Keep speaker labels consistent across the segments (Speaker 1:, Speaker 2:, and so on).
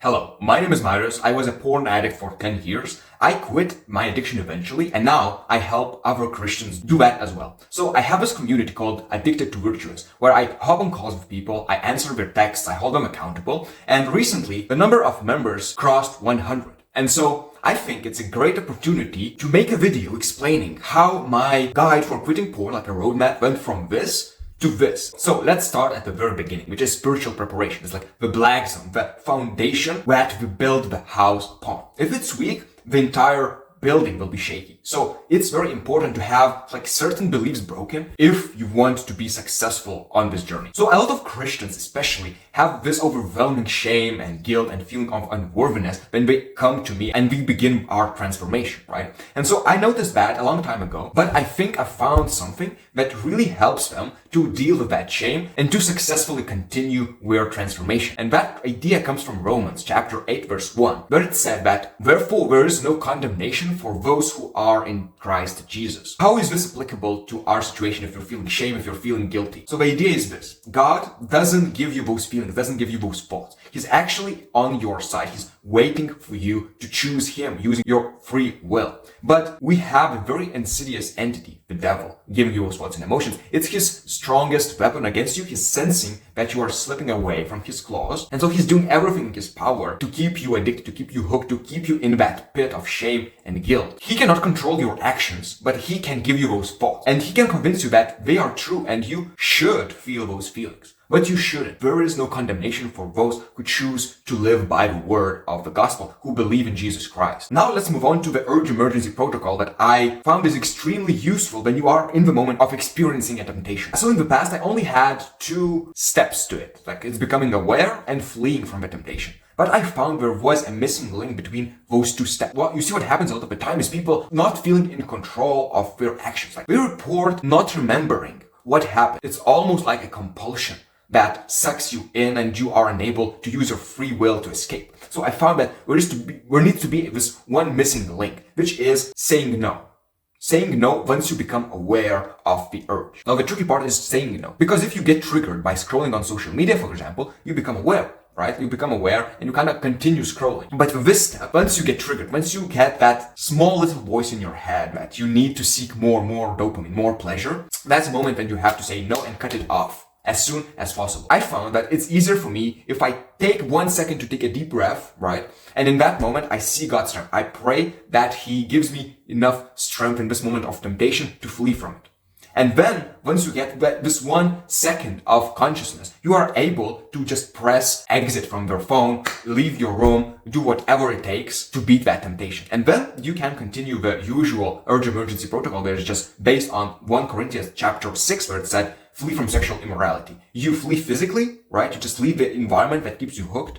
Speaker 1: Hello, my name is Marius. I was a porn addict for 10 years. I quit my addiction eventually, and now I help other Christians do that as well. So I have this community called Addicted to Virtuous, where I hop on calls with people, I answer their texts, I hold them accountable, and recently the number of members crossed 100. And so I think it's a great opportunity to make a video explaining how my guide for quitting porn, like a roadmap, went from this to this. So let's start at the very beginning, which is spiritual preparation. It's like the black zone, the foundation where we build the house upon. If it's weak, the entire building will be shaky. So it's very important to have like certain beliefs broken if you want to be successful on this journey. So a lot of Christians especially have this overwhelming shame and guilt and feeling of unworthiness when they come to me and we begin our transformation, right? And so I noticed that a long time ago, but I think I found something that really helps them to deal with that shame and to successfully continue their transformation. And that idea comes from Romans chapter 8 verse 1, where it said that, "Therefore there is no condemnation for those who are in Christ Jesus." How is this applicable to our situation if you're feeling shame, if you're feeling guilty? So the idea is this: God doesn't give you those feelings, doesn't give you those thoughts. He's actually on your side. He's waiting for you to choose Him using your free will. But we have a very insidious entity, the devil, giving you those thoughts and emotions. It's his strongest weapon against you. He's sensing that you are slipping away from his claws. And so he's doing everything in his power to keep you addicted, to keep you hooked, to keep you in that pit of shame and guilt. He cannot control your actions, but he can give you those thoughts. And he can convince you that they are true and you should feel those feelings. But you shouldn't. There is no condemnation for those who choose to live by the word of the gospel, who believe in Jesus Christ. Now let's move on to the urge emergency protocol that I found is extremely useful when you are in the moment of experiencing a temptation. So in the past, I only had 2 steps to it. Like it's becoming aware and fleeing from the temptation. But I found there was a missing link between those 2 steps. Well, you see what happens a lot of the time is people not feeling in control of their actions. Like they report not remembering what happened. It's almost like a compulsion that sucks you in and you are unable to use your free will to escape. So I found that there needs to be this one missing link, which is saying no. Saying no once you become aware of the urge. Now the tricky part is saying no, because if you get triggered by scrolling on social media, for example, you become aware. Right? You become aware and you kind of continue scrolling. But with this step, once you get triggered, once you get that small little voice in your head that you need to seek more dopamine, more pleasure, that's the moment when you have to say no and cut it off as soon as possible. I found that it's easier for me if I take 1 second to take a deep breath, right? And in that moment, I see God's strength. I pray that He gives me enough strength in this moment of temptation to flee from it. And then, once you get this 1 second of consciousness, you are able to just press exit from your phone, leave your room, do whatever it takes to beat that temptation. And then you can continue the usual urge emergency protocol, which is just based on 1 Corinthians chapter 6, where it said, flee from sexual immorality. You flee physically, right? You just leave the environment that keeps you hooked,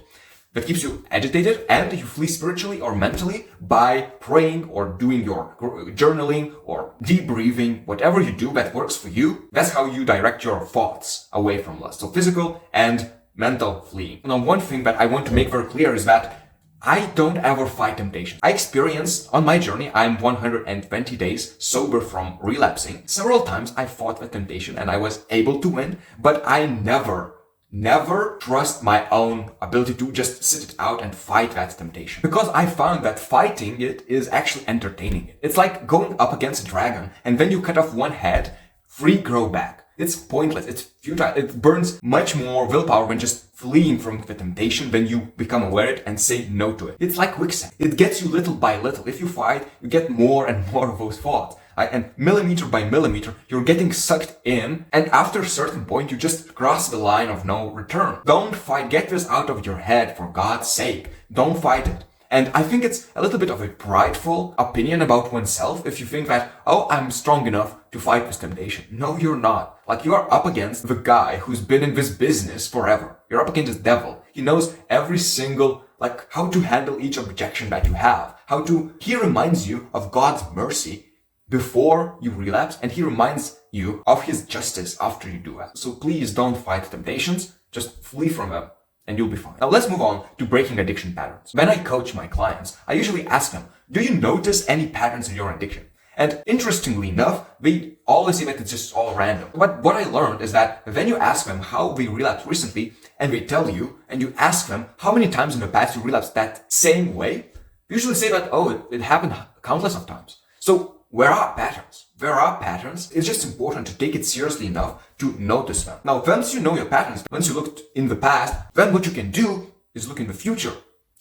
Speaker 1: that keeps you agitated, and you flee spiritually or mentally by praying or doing your journaling or deep breathing, whatever you do that works for you. That's how you direct your thoughts away from lust. So physical and mental fleeing. Now, one thing that I want to make very clear is that I don't ever fight temptation. I experienced on my journey, I'm 120 days sober from relapsing. Several times I fought with temptation and I was able to win, but I never trust my own ability to just sit it out and fight that temptation. Because I found that fighting it is actually entertaining it. It's like going up against a dragon and then you cut off one head, 3 grow back. It's pointless. It's futile. It burns much more willpower than just fleeing from the temptation when you become aware of it and say no to it. It's like quicksand. It gets you little by little. If you fight, you get more and more of those thoughts. And millimeter by millimeter, you're getting sucked in. And after a certain point, you just cross the line of no return. Don't fight. Get this out of your head for God's sake. Don't fight it. And I think it's a little bit of a prideful opinion about oneself if you think that, oh, I'm strong enough to fight this temptation. No, you're not. Like, you are up against the guy who's been in this business forever. You're up against the devil. He knows every single, how to handle each objection that you have. He reminds you of God's mercy before you relapse, and he reminds you of his justice after you do that. So please don't fight temptations. Just flee from them. And you'll be fine. Now let's move on to breaking addiction patterns. When I coach my clients, I usually ask them, do you notice any patterns in your addiction? And interestingly enough, they always say that it's just all random. But what I learned is that when you ask them how they relapsed recently, and they tell you, and you ask them how many times in the past you relapsed that same way, they usually say that, oh, it happened countless of times. So where are patterns? There are patterns. It's just important to take it seriously enough to notice them. Now, once you know your patterns, once you looked in the past, then what you can do is look in the future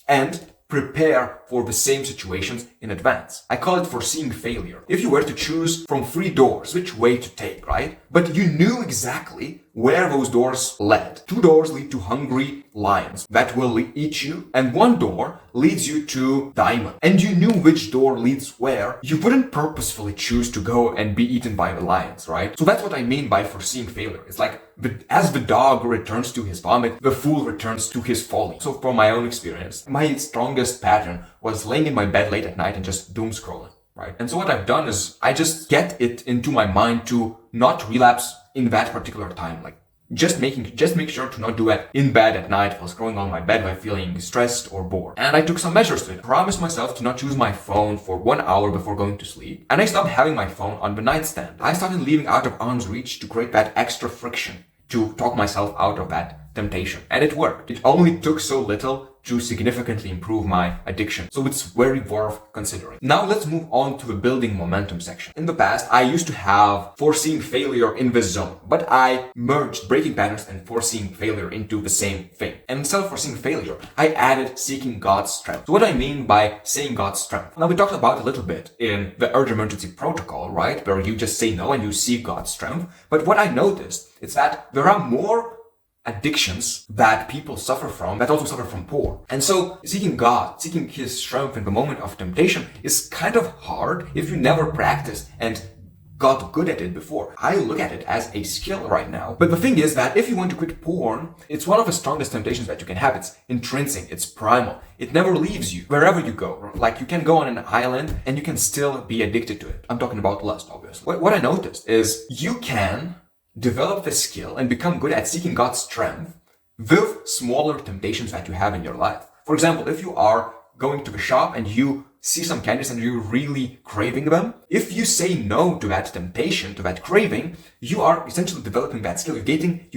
Speaker 1: and prepare for the same situations in advance. I call it foreseeing failure. If you were to choose from 3 doors which way to take, right? But you knew exactly where those doors led. 2 doors lead to hungry lions that will eat you, and 1 door leads you to diamond. And you knew which door leads where. You wouldn't purposefully choose to go and be eaten by the lions, right? So that's what I mean by foreseeing failure. It's like, as the dog returns to his vomit, the fool returns to his folly. So from my own experience, my strongest pattern was laying in my bed late at night and just doom scrolling, right? And so what I've done is I just get it into my mind to not relapse in that particular time. Like just make sure to not do it in bed at night while scrolling on my bed by feeling stressed or bored. And I took some measures to it. Promised myself to not use my phone for 1 hour before going to sleep. And I stopped having my phone on the nightstand. I started leaving out of arm's reach to create that extra friction to talk myself out of that temptation. And it worked. It only took so little to significantly improve my addiction. So it's very worth considering. Now let's move on to the building momentum section. In the past, I used to have foreseeing failure in the zone, but I merged breaking patterns and foreseeing failure into the same thing. And instead of foreseeing failure, I added seeking God's strength. So what I mean by saying God's strength? Now we talked about it a little bit in the urge emergency protocol, right? Where you just say no and you seek God's strength. But what I noticed is that there are more addictions that people suffer from that also suffer from porn. And so seeking God, seeking his strength in the moment of temptation is kind of hard if you never practiced and got good at it before. I look at it as a skill right now. But the thing is that if you want to quit porn, it's one of the strongest temptations that you can have. It's intrinsic, it's primal. It never leaves you wherever you go. Like you can go on an island and you can still be addicted to it. I'm talking about lust, obviously. What I noticed is you can develop the skill and become good at seeking God's strength with smaller temptations that you have in your life. For example, if you are going to the shop and you see some candies and you're really craving them, if you say no to that temptation, to that craving, you are essentially developing that skill. You're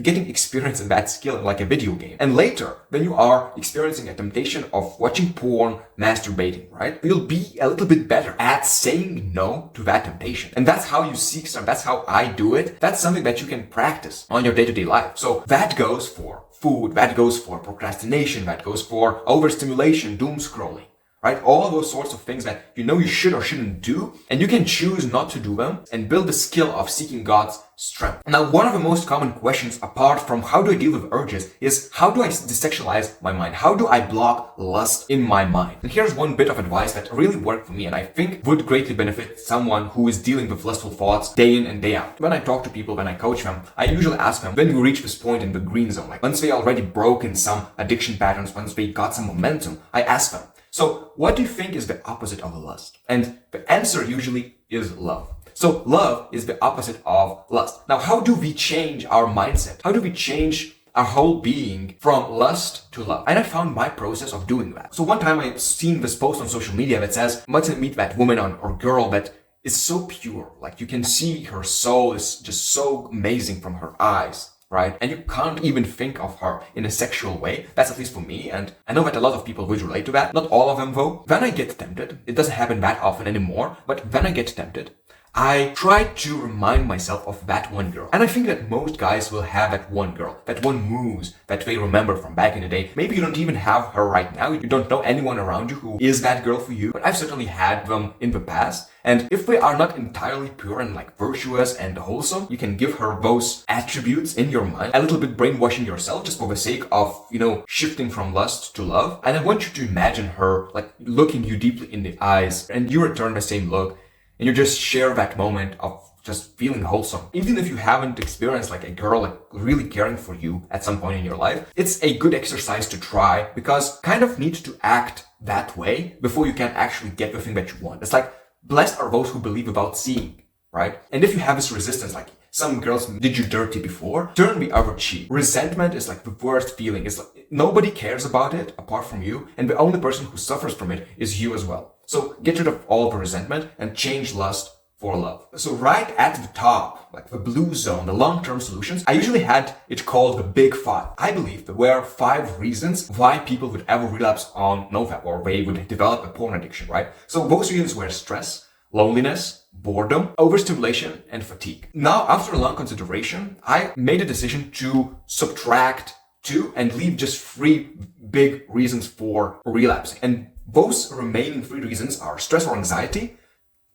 Speaker 1: getting experience in that skill like a video game. And later, when you are experiencing a temptation of watching porn, masturbating, right? You'll be a little bit better at saying no to that temptation. And that's how you seek strength. That's how I do it. That's something that you can practice on your day-to-day life. So that goes for food, that goes for procrastination, that goes for overstimulation, doom scrolling. Right? All those sorts of things that you know you should or shouldn't do, and you can choose not to do them and build the skill of seeking God's strength. Now, one of the most common questions apart from how do I deal with urges is how do I desexualize my mind? How do I block lust in my mind? And here's one bit of advice that really worked for me and I think would greatly benefit someone who is dealing with lustful thoughts day in and day out. When I talk to people, when I coach them, I usually ask them when you reach this point in the green zone, like once they already broken some addiction patterns, once they got some momentum, I ask them, so what do you think is the opposite of a lust? And the answer usually is love. So love is the opposite of lust. Now, how do we change our mindset? How do we change our whole being from lust to love? And I found my process of doing that. So one time I've seen this post on social media that says, once I meet that woman or girl that is so pure, like you can see her soul is just so amazing from her eyes. Right? And you can't even think of her in a sexual way. That's at least for me. And I know that a lot of people would relate to that. Not all of them though. When I get tempted, it doesn't happen that often anymore, but when I get tempted, I try to remind myself of that one girl. And I think that most guys will have that one girl, that one muse that they remember from back in the day. Maybe you don't even have her right now. You don't know anyone around you who is that girl for you, but I've certainly had them in the past. And if they are not entirely pure and like virtuous and wholesome, you can give her those attributes in your mind, a little bit brainwashing yourself just for the sake of, shifting from lust to love. And I want you to imagine her like looking you deeply in the eyes and you return the same look. And you just share that moment of just feeling wholesome. Even if you haven't experienced like a girl like really caring for you at some point in your life, it's a good exercise to try because kind of need to act that way before you can actually get the thing that you want. It's like blessed are those who believe without seeing, right? And if you have this resistance, like some girls did you dirty before, turn the other cheek. Resentment is like the worst feeling. It's like nobody cares about it apart from you. And the only person who suffers from it is you as well. So get rid of all the resentment and change lust for love. So right at the top, like the blue zone, the long-term solutions, I usually had it called the Big Five. I believe there were 5 reasons why people would ever relapse on nofap, or they would develop a porn addiction, right? So those reasons were stress, loneliness, boredom, overstimulation, and fatigue. Now, after a long consideration, I made a decision to subtract 2 and leave just 3 big reasons for relapsing. And those remaining 3 reasons are stress or anxiety,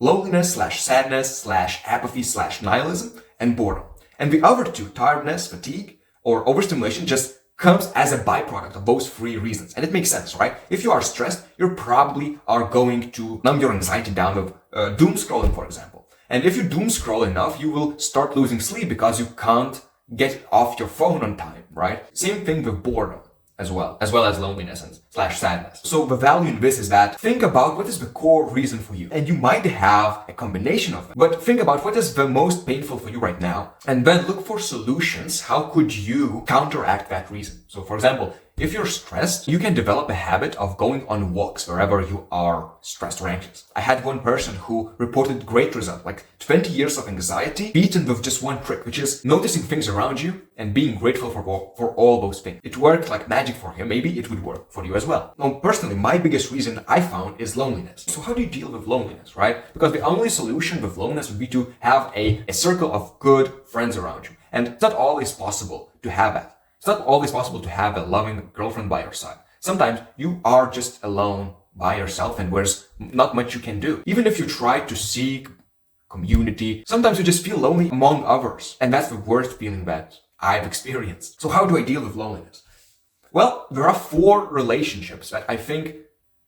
Speaker 1: loneliness / sadness / apathy / nihilism, and boredom. And the other 2, tiredness, fatigue, or overstimulation, just comes as a byproduct of those 3 reasons. And it makes sense, right? If you are stressed, you probably are going to numb your anxiety down with doom scrolling, for example. And if you doom scroll enough, you will start losing sleep because you can't get off your phone on time, right? Same thing with boredom as well as loneliness and / sadness. So the value in this is that think about what is the core reason for you. And you might have a combination of them, but think about what is the most painful for you right now, and then look for solutions. How could you counteract that reason? So for example, if you're stressed, you can develop a habit of going on walks wherever you are stressed or anxious. I had one person who reported great result, like 20 years of anxiety beaten with just one trick, which is noticing things around you and being grateful for all those things. It worked like magic for him. Maybe it would work for you as well. Now, personally, my biggest reason I found is loneliness. So how do you deal with loneliness, right? Because the only solution with loneliness would be to have a circle of good friends around you. And it's not always possible to have that. It's not always possible to have a loving girlfriend by your side. Sometimes you are just alone by yourself and there's not much you can do. Even if you try to seek community, sometimes you just feel lonely among others. And that's the worst feeling that I've experienced. So how do I deal with loneliness? Well, there are 4 relationships that I think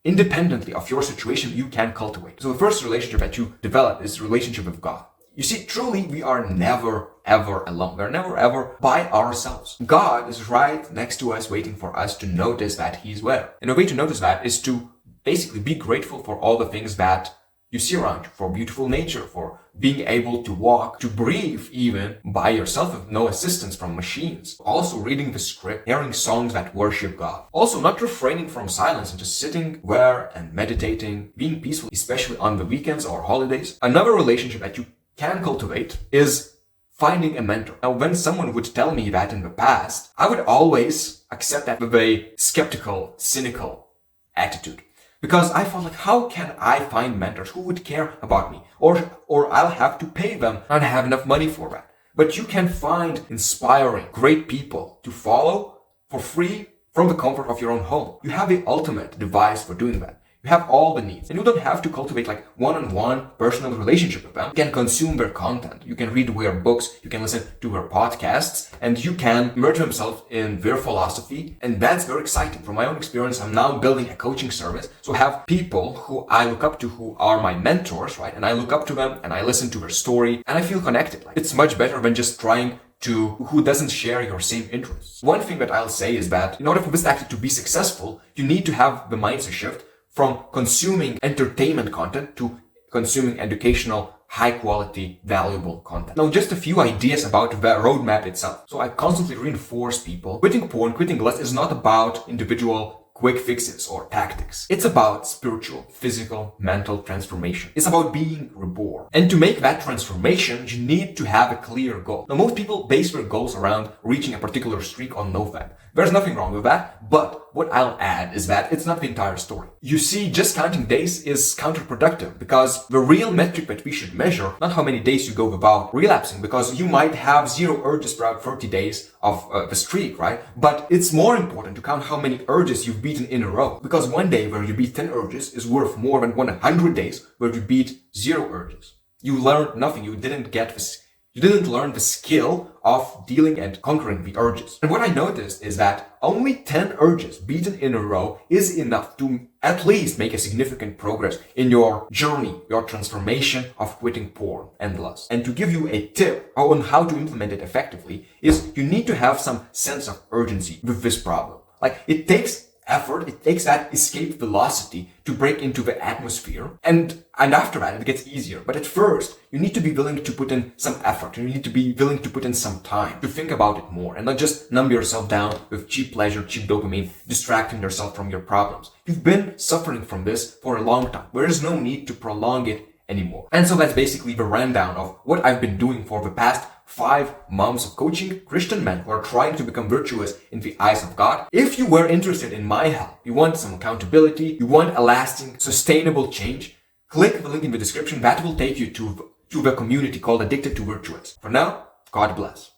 Speaker 1: independently of your situation you can cultivate. So the first relationship that you develop is the relationship with God. You see, truly, we are never, ever alone. We're never, ever by ourselves. God is right next to us, waiting for us to notice that He's there. And a way to notice that is to basically be grateful for all the things that you see around you, for beautiful nature, for being able to walk, to breathe even by yourself with no assistance from machines. Also reading the script, hearing songs that worship God. Also not refraining from silence and just sitting there and meditating, being peaceful, especially on the weekends or holidays. Another relationship that you can cultivate is finding a mentor. Now, when someone would tell me that in the past, I would always accept that with a skeptical, cynical attitude. Because I felt like, how can I find mentors who would care about me? Or I'll have to pay them. I don't have enough money for that. But you can find inspiring, great people to follow for free from the comfort of your own home. You have the ultimate device for doing that. You have all the needs, and you don't have to cultivate like one-on-one personal relationship with them. You can consume their content. You can read their books. You can listen to their podcasts, and you can immerse yourself in their philosophy. And that's very exciting. From my own experience, I'm now building a coaching service. So I have people who I look up to who are my mentors, right? And I look up to them and I listen to their story and I feel connected. Like, it's much better than just trying to who doesn't share your same interests. One thing that I'll say is that in order for this tactic to be successful, you need to have the mindset shift from consuming entertainment content to consuming educational, high quality, valuable content. Now, just a few ideas about the roadmap itself. So I constantly reinforce people. Quitting porn, quitting lust is not about individual quick fixes or tactics. It's about spiritual, physical, mental transformation. It's about being reborn. And to make that transformation, you need to have a clear goal. Now, most people base their goals around reaching a particular streak on nofap. There's nothing wrong with that, but what I'll add is that it's not the entire story. You see, just counting days is counterproductive because the real metric that we should measure, not how many days you go without relapsing, because you might have 0 urges throughout 30 days of the streak, right? But it's more important to count how many urges you've beaten in a row, because one day where you beat 10 urges is worth more than 100 days where you beat 0 urges. You learned nothing. You didn't learn the skill of dealing and conquering the urges. And what I noticed is that only 10 urges beaten in a row is enough to at least make a significant progress in your journey, your transformation of quitting porn and lust. And to give you a tip on how to implement it effectively is you need to have some sense of urgency with this problem. Like, it takes effort, it takes that escape velocity to break into the atmosphere, and after that it gets easier. But at first, you need to be willing to put in some effort. You need to be willing to put in some time to think about it more and not just numb yourself down with cheap pleasure, cheap dopamine, distracting yourself from your problems. You've been suffering from this for a long time. There is no need to prolong it anymore. And so that's basically the rundown of what I've been doing for the past 5 months of coaching Christian men who are trying to become virtuous in the eyes of God. If you were interested in my help, you want some accountability, you want a lasting, sustainable change, click the link in the description. That will take you to the community called Addicted to Virtuous. For now, God bless.